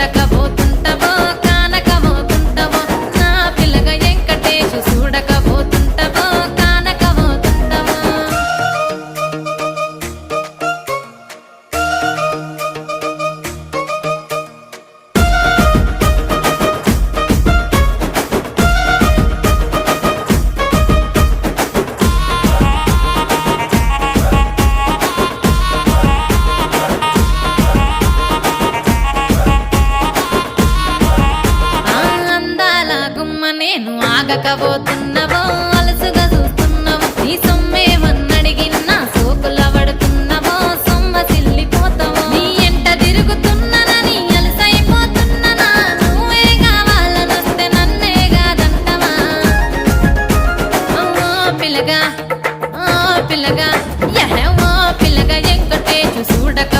చూడకపోతుంటవో కానకపోతుంటవో నా పిల్లగా వెంకటేశు చూడకపోతుంటవో కానకపోతుంటవో అందాల గుమ్మ నేను ఆగకపోతున్నా